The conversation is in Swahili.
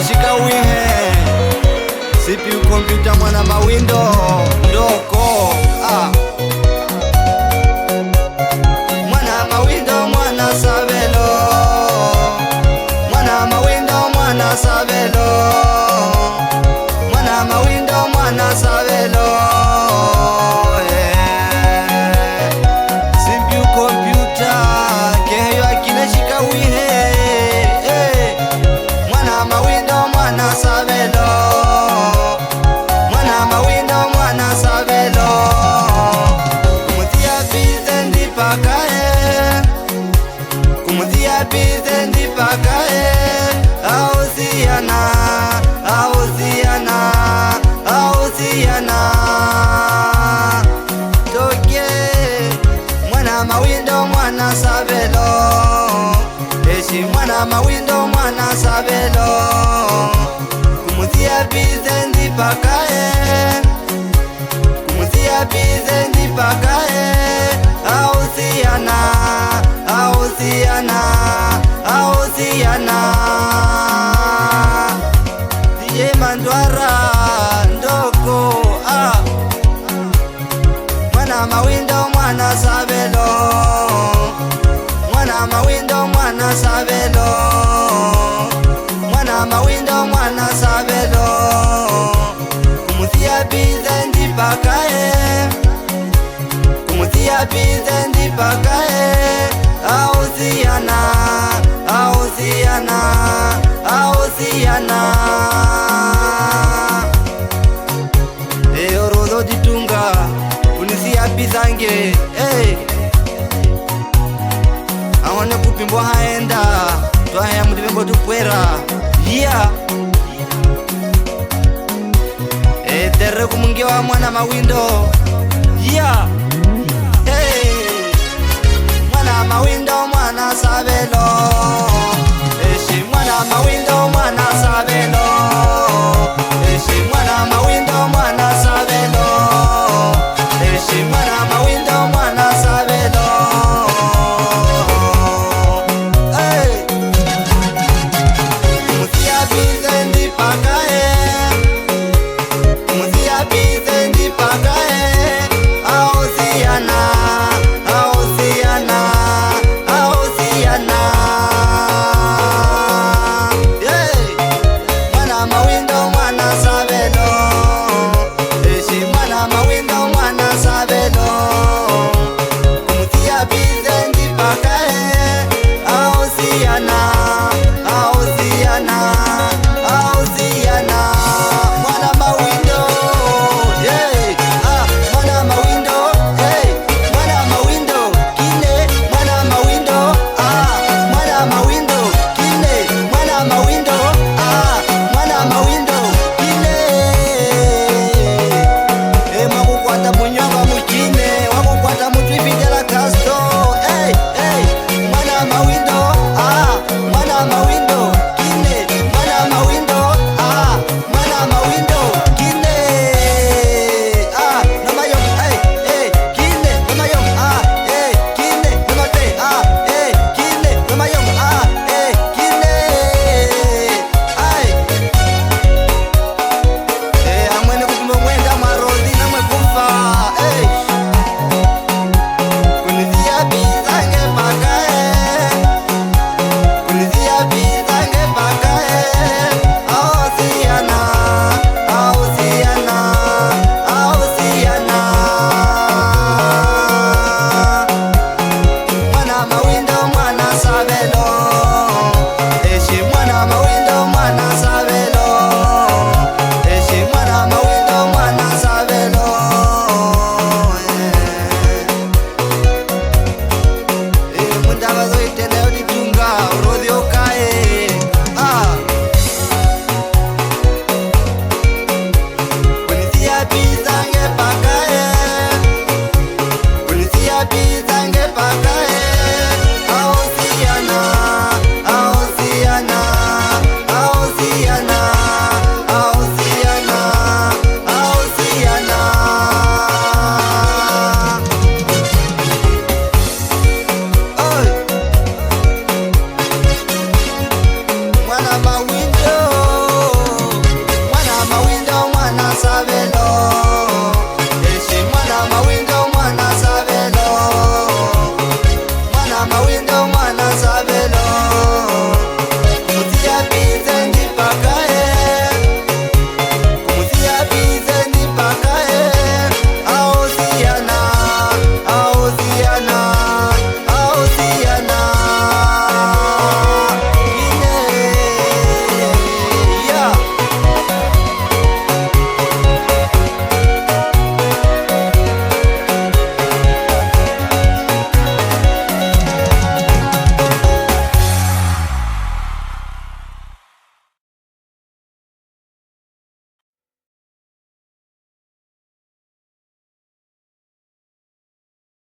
kinashika wihe CPU computer mwana mawindo ndoko mwana mawindo mwana sabelo mwana mawindo mwana sabelo mwana mawindo mwana sabelo CPU computer keyo kinashika wihe mwana mawindo mwana sabelo mwana mawindo mwana sabelo kumutia bize ndipakae kumutia bize ndipakae ausiana ausiana ausiana toke mwana mawindo mwana sabelo eshi mwana mawindo mwana sabelo kumutia bize ndipakae kumutia bize ndipakae ausiana ausiana ausiana tiye mandwara ndoko mwana mawindo mwana sabelo mwana mawindo mwana sabelo mwana mawindo mwana sabelo kumutia bize ndipakae kumutia bize ndipakae ausiana ausiana ausiana eorodo ditunga kunisia bizange aone kupimbo haenda twahaya mutivengo tupwera tere kumungiwa mwana mawindo